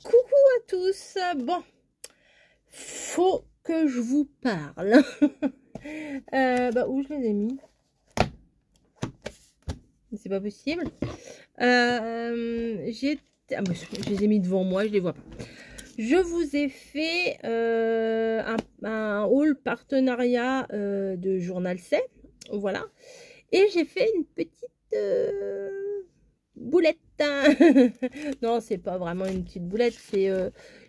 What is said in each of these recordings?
Coucou à tous. Bon, faut que je vous parle. Où je les ai mis? C'est pas possible. Je les ai mis devant moi, je les vois pas. Je vous ai fait un haul partenariat de Journal C. Voilà. Et j'ai fait une petite boulette. Non, c'est pas vraiment une petite boulette. C'est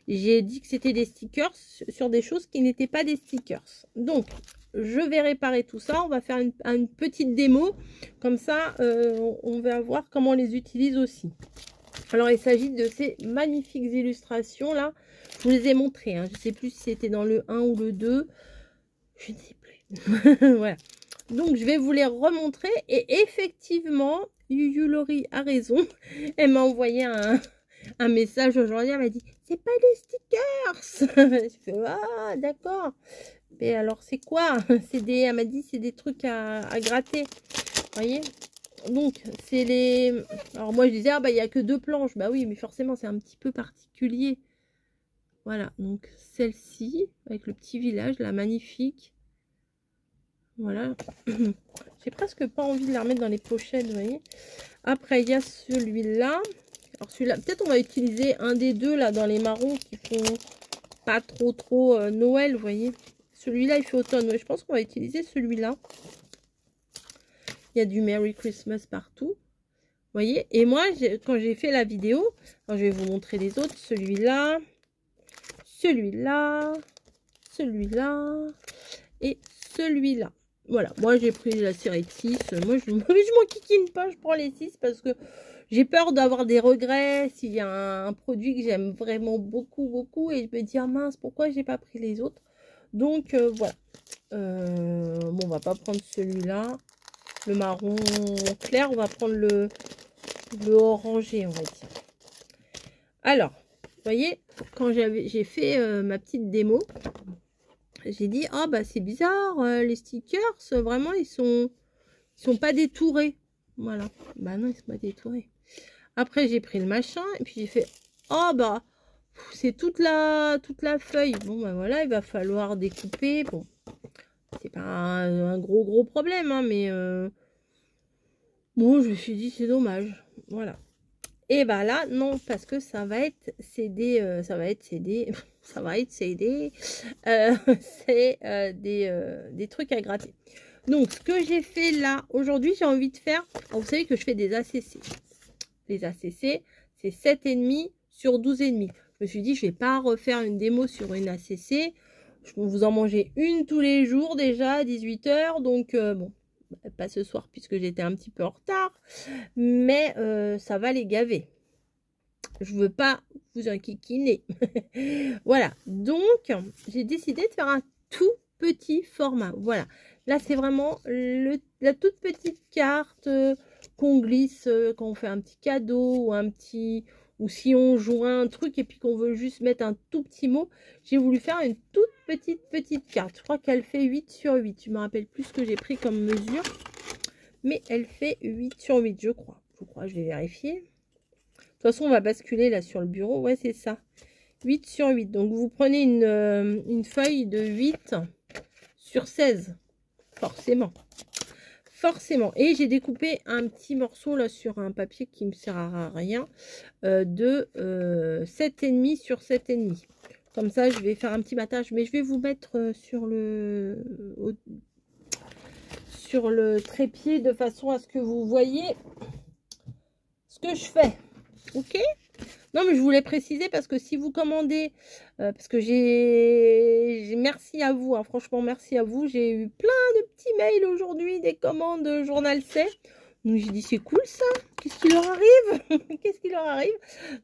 j'ai dit que c'était des stickers sur des choses qui n'étaient pas des stickers. Donc, je vais réparer tout ça. On va faire une petite démo. Comme ça, on va voir comment on les utilise aussi. Alors, il s'agit de ces magnifiques illustrations là. Je vous les ai montrées. Hein. Je ne sais plus si c'était dans le 1 ou le 2. Je ne sais plus. Voilà. Donc, je vais vous les remontrer. Et effectivement, Yuyulori a raison. Elle m'a envoyé un message aujourd'hui. Elle m'a dit, c'est pas des stickers. Je fais, ah, d'accord. Mais alors, c'est quoi? Elle m'a dit, c'est des trucs à gratter. Vous voyez? Donc, c'est les... Alors, moi, je disais, ah, bah, il n'y a que 2 planches. Bah oui, mais forcément, c'est un petit peu particulier. Voilà. Donc, celle-ci, avec le petit village, là, magnifique. Voilà. J'ai presque pas envie de la remettre dans les pochettes, vous voyez. Après, il y a celui-là. Alors, celui-là, peut-être on va utiliser un des deux, là, dans les marrons qui font pas trop Noël, vous voyez. Celui-là, il fait automne. Ouais, je pense qu'on va utiliser celui-là. Il y a du Merry Christmas partout. Vous voyez. Et moi, quand j'ai fait la vidéo, alors je vais vous montrer les autres. Celui-là, celui-là, celui-là et celui-là. Voilà, moi j'ai pris la série 6. Moi je m'en kikine pas, je prends les 6 parce que j'ai peur d'avoir des regrets s'il y a un produit que j'aime vraiment beaucoup et je me dis ah mince, pourquoi j'ai pas pris les autres. Donc voilà. Bon, on va pas prendre celui-là, le marron clair, on va prendre le orangé, on va dire. Alors, vous voyez, quand j'ai fait ma petite démo, j'ai dit, ah bah c'est bizarre, les stickers, vraiment, ils sont pas détourés. Voilà. Bah non, ils sont pas détourés. Après, j'ai pris le machin, et puis j'ai fait, oh bah, c'est toute la feuille. Bon, bah voilà, il va falloir découper. Bon, c'est pas un gros problème, hein, mais bon, je me suis dit, c'est dommage. Voilà. Et bah là, non, parce que ça va être cédé, c'est des trucs à gratter. Donc, ce que j'ai fait là, aujourd'hui, j'ai envie de faire, vous savez que je fais des ACC. Les ACC, c'est 7,5 sur 12,5. Je me suis dit, je vais pas refaire une démo sur une ACC. Je vais vous en manger une tous les jours déjà, à 18 h. Donc, bon, pas ce soir puisque j'étais un petit peu en retard. Mais ça va les gaver. Je veux pas vous enquiquiner. Voilà. Donc, j'ai décidé de faire un tout petit format. Voilà. Là, c'est vraiment la toute petite carte qu'on glisse quand on fait un petit cadeau ou si on joint un truc et puis qu'on veut juste mettre un tout petit mot. J'ai voulu faire une toute petite carte. Je crois qu'elle fait 8 sur 8. Je me rappelle plus ce que j'ai pris comme mesure. Mais elle fait 8 sur 8, je crois. Je vais vérifier. De toute façon, on va basculer là sur le bureau. Ouais, c'est ça. 8 sur 8. Donc, vous prenez une feuille de 8 sur 16. Forcément. Forcément. Et j'ai découpé un petit morceau là sur un papier qui ne me sert à rien de 7,5 sur 7,5. Comme ça, je vais faire un petit battage. Mais je vais vous mettre sur le trépied de façon à ce que vous voyez ce que je fais. Ok? Non, mais je voulais préciser parce que si vous commandez, parce que merci à vous, hein, franchement, merci à vous. J'ai eu plein de petits mails aujourd'hui, des commandes Journal C. Donc, j'ai dit, c'est cool ça. Qu'est-ce qui leur arrive? Qu'est-ce qui leur arrive?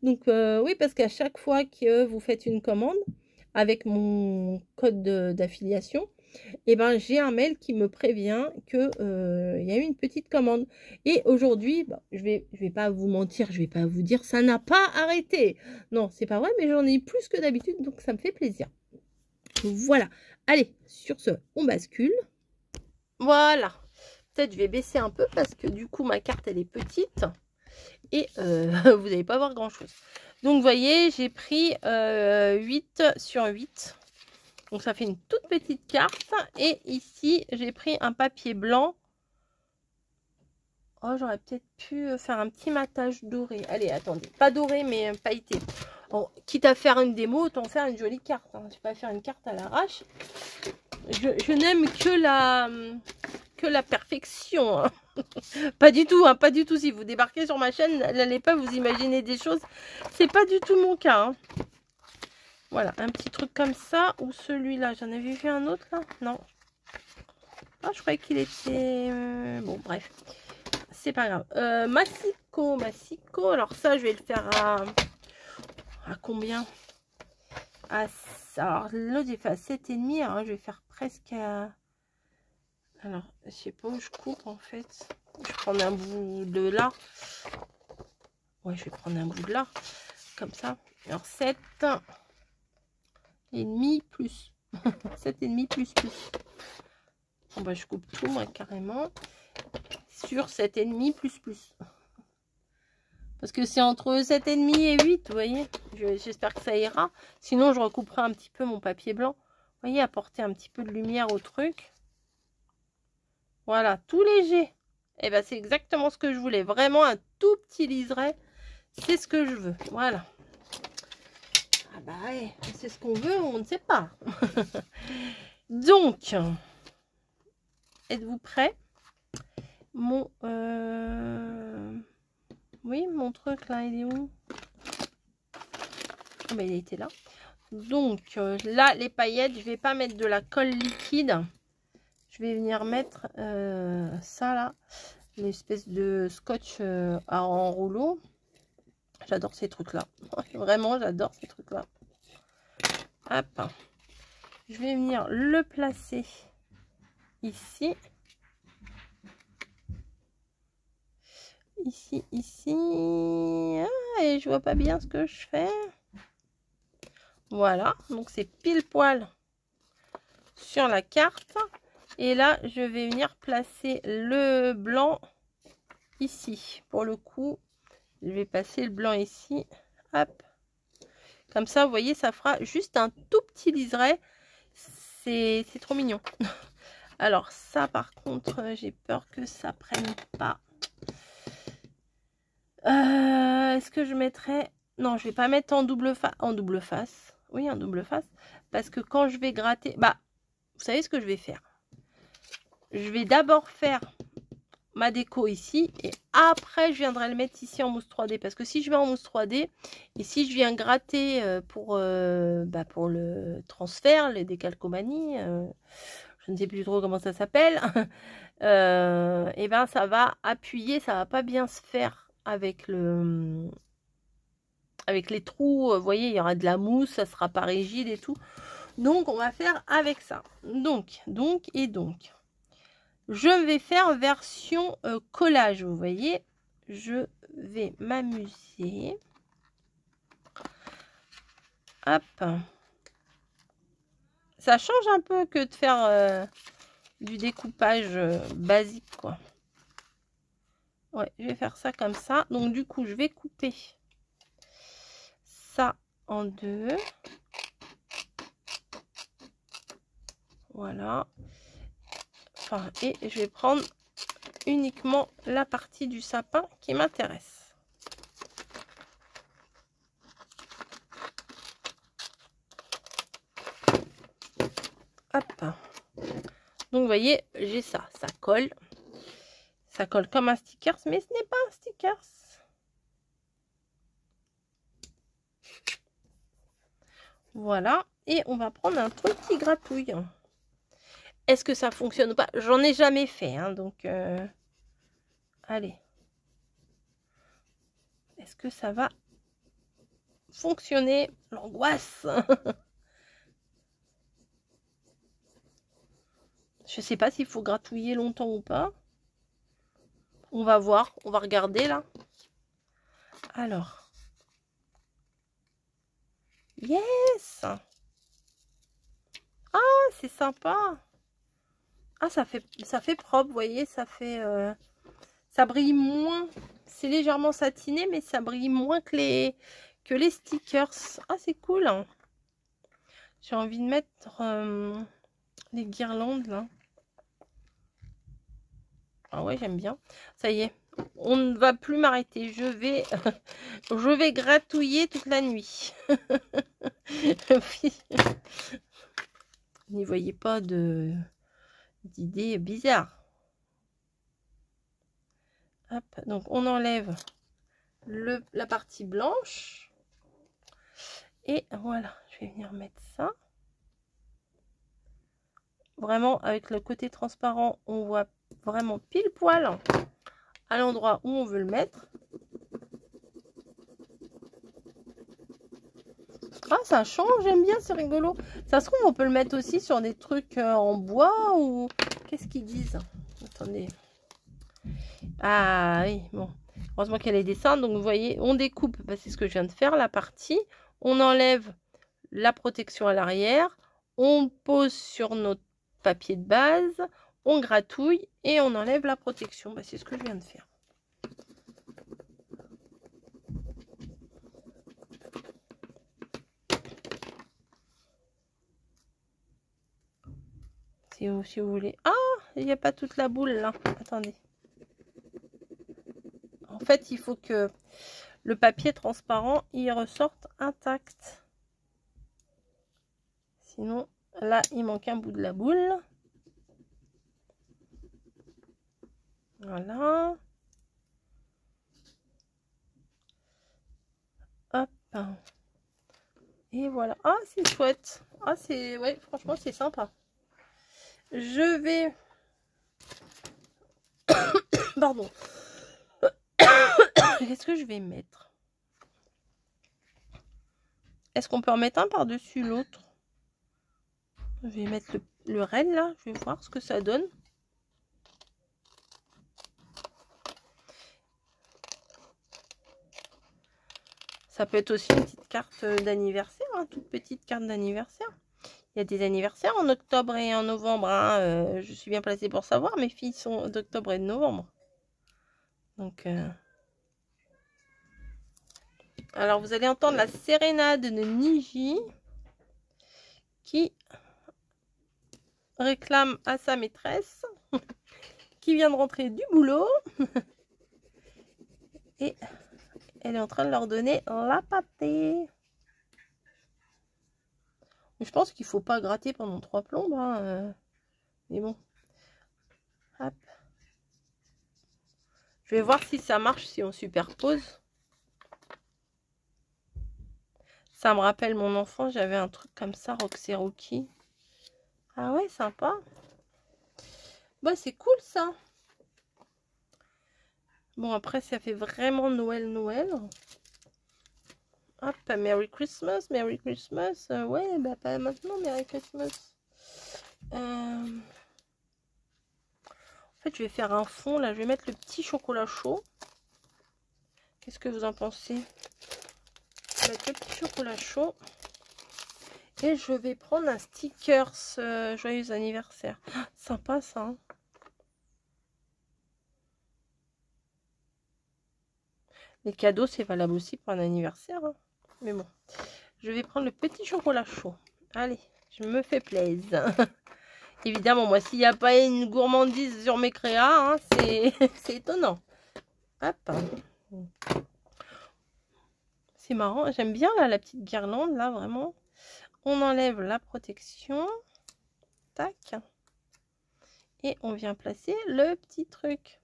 Donc, oui, parce qu'à chaque fois que vous faites une commande avec mon code d'affiliation, et ben j'ai un mail qui me prévient que y a eu une petite commande. Et aujourd'hui, bah, je vais pas vous mentir, je vais pas vous dire ça n'a pas arrêté. Non, c'est pas vrai, mais j'en ai plus que d'habitude, donc ça me fait plaisir. Voilà. Allez, sur ce, on bascule. Voilà. Peut-être je vais baisser un peu parce que du coup ma carte elle est petite et vous n'allez pas voir grand chose. Donc, vous voyez, j'ai pris 8 sur 8. Donc, ça fait une toute petite carte. Et ici, j'ai pris un papier blanc. Oh, j'aurais peut-être pu faire un petit matage doré. Allez, attendez. Pas doré, mais pailleté. Bon, quitte à faire une démo, autant faire une jolie carte. Hein. Je ne vais pas faire une carte à l'arrache. Je n'aime que la perfection. Hein. Pas du tout, hein, pas du tout. Si vous débarquez sur ma chaîne, n'allez pas vous imaginer des choses. C'est pas du tout mon cas. Hein. Voilà, un petit truc comme ça. Ou celui-là, j'en avais vu un autre là? Non. Ah, je croyais qu'il était... Bon, bref. C'est pas grave. Massico. Alors ça, je vais le faire à combien? Alors, l'autre, j'ai fait à 7,5. Alors, je vais faire presque à... Alors, je sais pas où je coupe, en fait. Je vais prendre un bout de là. Ouais, je vais prendre un bout de là. Comme ça. Alors, 7,5 plus. 7,5 plus. Bon, bah, je coupe tout, moi, carrément. Sur 7,5 plus. Parce que c'est entre 7,5 et 8, vous voyez. J'espère que ça ira. Sinon, je recouperai un petit peu mon papier blanc. Vous voyez, apporter un petit peu de lumière au truc. Voilà, tout léger. Et ben c'est exactement ce que je voulais. Vraiment un tout petit liseré. C'est ce que je veux. Voilà. Ah bah ouais, c'est ce qu'on veut, on ne sait pas. Donc, êtes-vous prêts? Mon... Oui, mon truc là, il est où? Ah bah, il était là. Donc, là, les paillettes, je vais pas mettre de la colle liquide. Je vais venir mettre ça là, l'espèce de scotch en rouleau. J'adore ces trucs là. Vraiment, j'adore ces trucs là. Hop. Je vais venir le placer ici. Ici. Ah, et je vois pas bien ce que je fais. Voilà. Donc, c'est pile poil sur la carte. Et là, je vais venir placer le blanc ici. Pour le coup, je vais passer le blanc ici. Hop. Comme ça, vous voyez, ça fera juste un tout petit liseré. C'est trop mignon. Alors, ça, par contre, j'ai peur que ça prenne pas. Est-ce que je mettrai... Non, je vais pas mettre en double face. Oui, en double face. Parce que quand je vais gratter... Bah, vous savez ce que je vais faire? Je vais d'abord faire ma déco ici et après je viendrai le mettre ici en mousse 3D, parce que si je vais en mousse 3D et si je viens gratter pour le transfert, les décalcomanies, je ne sais plus trop comment ça s'appelle, et ben ça va appuyer, ça va pas bien se faire avec les trous, vous voyez, il y aura de la mousse, ça sera pas rigide et tout, donc on va faire avec ça. Donc je vais faire version collage, vous voyez. Je vais m'amuser. Hop. Ça change un peu que de faire du découpage basique, quoi. Ouais, je vais faire ça comme ça. Donc, du coup, je vais couper ça en deux. Voilà. Enfin, et je vais prendre uniquement la partie du sapin qui m'intéresse. Hop. Donc vous voyez, j'ai ça, ça colle comme un sticker, mais ce n'est pas un sticker. Voilà, et on va prendre un truc qui gratouille. Est-ce que ça fonctionne ou pas? J'en ai jamais fait, hein, donc allez. Est-ce que ça va fonctionner? L'angoisse. Je sais pas s'il faut gratouiller longtemps ou pas. On va voir, on va regarder là. Alors. Yes! Ah, c'est sympa. Ah, ça fait propre, vous voyez, ça fait... ça brille moins. C'est légèrement satiné, mais ça brille moins que que les stickers. Ah, c'est cool, hein. J'ai envie de mettre les guirlandes, là. Ah ouais, j'aime bien. Ça y est, on ne va plus m'arrêter. Je vais gratouiller toute la nuit. N'y voyez pas d'idées bizarres. Hop, donc on enlève la partie blanche. Et voilà, je vais venir mettre ça. Vraiment, avec le côté transparent, on voit vraiment pile poil à l'endroit où on veut le mettre. Ah, ça change, j'aime bien, c'est rigolo. Ça se trouve, on peut le mettre aussi sur des trucs en bois ou... Qu'est-ce qu'ils disent? Attendez. Ah oui, bon. Heureusement qu'il y a les dessins. Donc, vous voyez, on découpe. Bah, c'est ce que je viens de faire, la partie. On enlève la protection à l'arrière. On pose sur notre papier de base. On gratouille et on enlève la protection. Bah, c'est ce que je viens de faire. Si vous voulez. Ah, il n'y a pas toute la boule là. Attendez. En fait, il faut que le papier transparent il ressorte intact. Sinon, là, il manque un bout de la boule. Voilà. Hop. Et voilà. Ah, c'est chouette. Ah, c'est... Ouais, franchement, c'est sympa. Je vais... Pardon. Qu'est-ce que je vais mettre? Est-ce qu'on peut en mettre un par-dessus l'autre? Je vais mettre le renne là. Je vais voir ce que ça donne. Ça peut être aussi une petite carte d'anniversaire, hein, toute petite carte d'anniversaire. Il y a des anniversaires en octobre et en novembre. Hein, je suis bien placée pour savoir. Mes filles sont d'octobre et de novembre. Donc, alors, vous allez entendre la sérénade de Niji qui réclame à sa maîtresse qui vient de rentrer du boulot. Et elle est en train de leur donner la pâtée. Je pense qu'il ne faut pas gratter pendant 3 plombes. Hein, mais bon. Hop. Je vais voir si ça marche, si on superpose. Ça me rappelle mon enfant, j'avais un truc comme ça, Roxy Rookie. Ah ouais, sympa. Bah, c'est cool ça. Bon, après, ça fait vraiment Noël. Hop, Merry Christmas, Merry Christmas. Ouais, bah pas maintenant, Merry Christmas. En fait, je vais faire un fond, là. Je vais mettre le petit chocolat chaud. Qu'est-ce que vous en pensez? Je vais mettre le petit chocolat chaud. Et je vais prendre un stickers joyeux anniversaire. Ah, sympa, ça. Hein. Les cadeaux, c'est valable aussi pour un anniversaire. Hein. Mais bon, je vais prendre le petit chocolat chaud. Allez, je me fais plaisir. Évidemment, moi, s'il n'y a pas une gourmandise sur mes créas, hein, c'est étonnant. Hop. C'est marrant. J'aime bien là, la petite guirlande, là, vraiment. On enlève la protection. Tac. Et on vient placer le petit truc.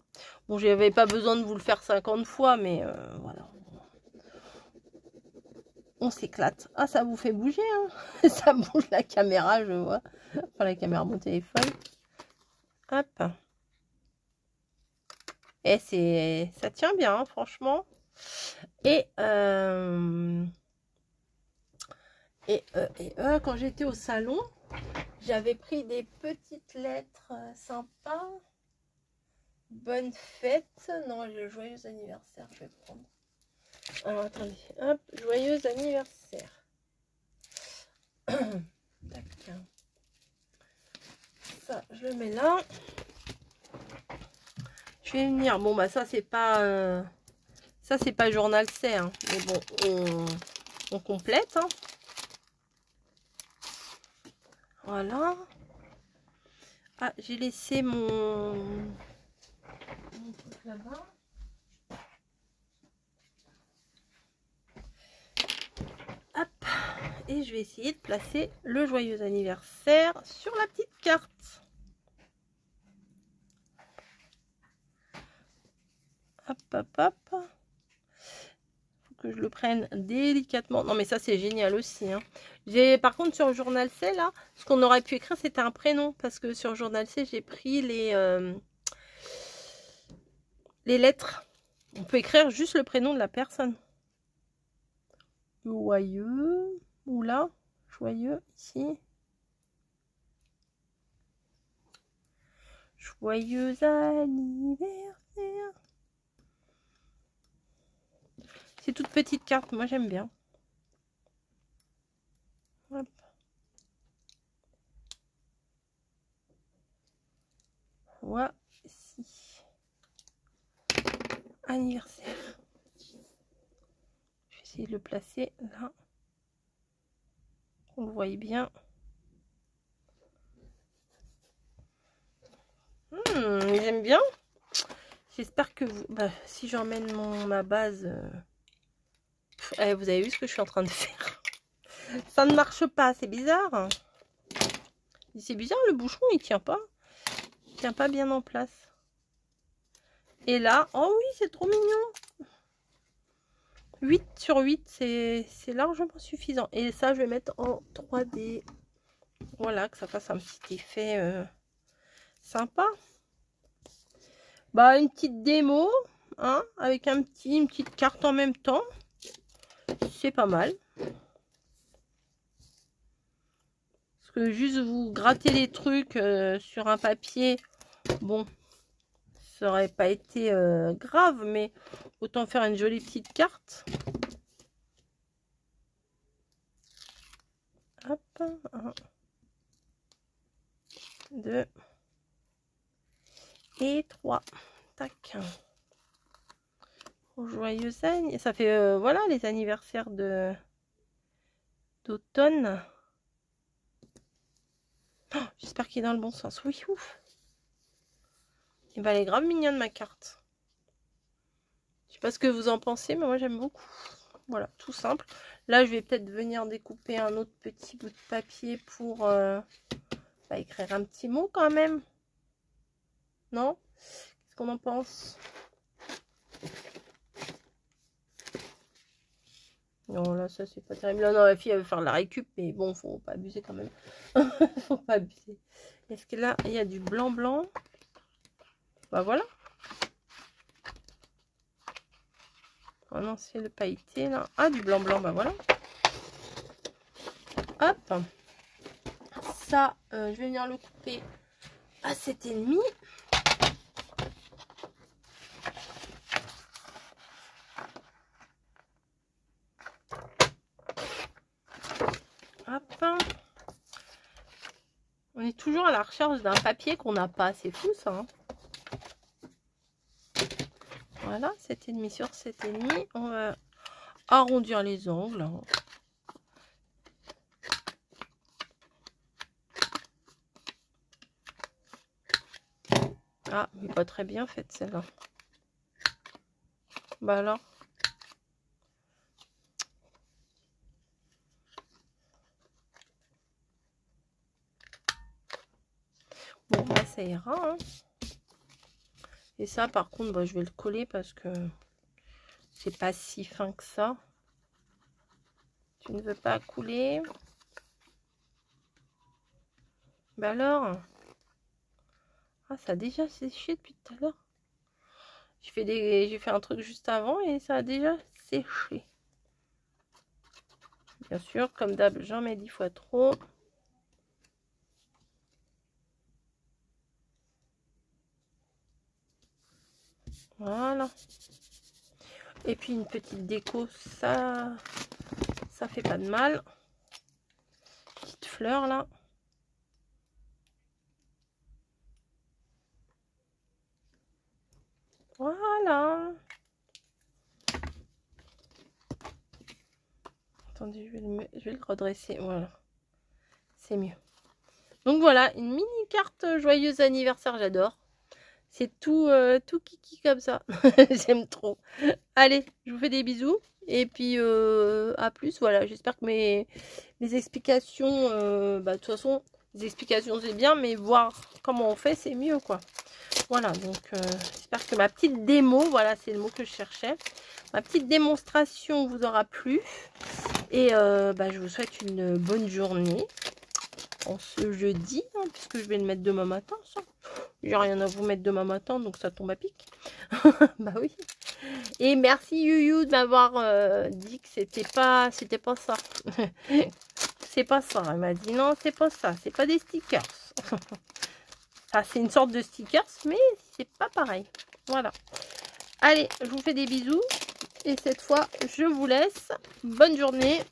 Bon, je n'avais pas besoin de vous le faire 50 fois, mais voilà. On s'éclate. Ah, ça vous fait bouger, hein. Ça bouge la caméra, je vois. Enfin, la caméra de mon téléphone. Hop. Et ça tient bien, hein, franchement. Et quand j'étais au salon, j'avais pris des petites lettres sympas. Bonne fête. Non, le joyeux anniversaire, je vais prendre. Alors, attendez. Hop, joyeux anniversaire. Tac. Ça, je le mets là. Je vais venir. Bon, bah, ça, c'est pas... ça, c'est pas journal, c'est. Hein. Mais bon, On complète. Hein. Voilà. Ah, j'ai laissé mon truc là-bas. Hop. Et je vais essayer de placer le joyeux anniversaire sur la petite carte. Hop, hop, hop. Que je le prenne délicatement. Non mais ça c'est génial aussi. Hein. Par contre sur le journal C là, ce qu'on aurait pu écrire c'était un prénom. Parce que sur le journal C j'ai pris les lettres. On peut écrire juste le prénom de la personne. Joyeux. Ou là. Joyeux ici. Joyeux anniversaire. C'est toute petite carte, moi j'aime bien. Hop. Voici. Anniversaire. Je vais essayer de le placer là. On le voit bien. J'aime bien. J'espère que vous... Bah, si j'emmène ma base... vous avez vu ce que je suis en train de faire. Ça ne marche pas, c'est bizarre. C'est bizarre, le bouchon, il tient pas. Il tient pas bien en place. Et là, oh oui, c'est trop mignon. 8 sur 8, c'est largement suffisant. Et ça, je vais mettre en 3D. Voilà, que ça fasse un petit effet sympa. Bah, une petite démo, hein, avec une petite carte en même temps. C'est pas mal. Parce que juste vous gratter les trucs sur un papier, bon, ça aurait pas été grave, mais autant faire une jolie petite carte. Hop, 1, 2 et 3. Tac. Au joyeux anniversaire. Ça fait, voilà, les anniversaires d'automne. Oh, j'espère qu'il est dans le bon sens. Oui, ouf. Et bah, elle est grave mignonne, ma carte. Je sais pas ce que vous en pensez, mais moi, j'aime beaucoup. Voilà, tout simple. Là, je vais peut-être venir découper un autre petit bout de papier pour bah, écrire un petit mot quand même. Non? Qu'est-ce qu'on en pense? Non, là, ça, c'est pas terrible. Là, non, la fille, elle veut faire la récup, mais bon, faut pas abuser quand même. Faut pas abuser. Est-ce que là, il y a du blanc? Bah, voilà. Oh non, c'est le pailleté, là. Ah, du blanc, bah voilà. Hop. Ça, je vais venir le couper à 7,5. Hop. On est toujours à la recherche d'un papier qu'on n'a pas. C'est fou, ça. Hein. Voilà, 7,5 sur 7,5. On va arrondir les angles. Ah, mais pas très bien faite celle-là. Bah alors. Bon, bah ça ira. Hein. Et ça, par contre, bah, je vais le coller parce que c'est pas si fin que ça. Tu ne veux pas couler? Bah alors. Ah, ça a déjà séché depuis tout à l'heure. J'ai fait un truc juste avant et ça a déjà séché. Bien sûr, comme d'hab, j'en mets 10 fois trop. Voilà. Et puis une petite déco, ça fait pas de mal. Petite fleur là. Voilà. attendez, je vais le redresser. Voilà. C'est mieux. Donc voilà, une mini carte joyeux anniversaire, j'adore. C'est tout, tout kiki comme ça. J'aime trop. Allez, je vous fais des bisous. Et puis, à plus. Voilà, j'espère que mes explications... de toute façon, les explications, c'est bien. Mais voir comment on fait, c'est mieux, quoi. Voilà, donc j'espère que ma petite démo, voilà, c'est le mot que je cherchais. Ma petite démonstration vous aura plu. Et je vous souhaite une bonne journée. En ce jeudi, hein, puisque je vais le mettre demain matin, ça. J'ai rien à vous mettre demain matin, donc ça tombe à pic. Bah oui. Et merci Yuyu de m'avoir dit que c'était pas ça. C'est pas ça. Elle m'a dit non, c'est pas ça. C'est pas des stickers. Enfin, c'est une sorte de stickers, mais c'est pas pareil. Voilà. Allez, je vous fais des bisous. Et cette fois, je vous laisse. Bonne journée.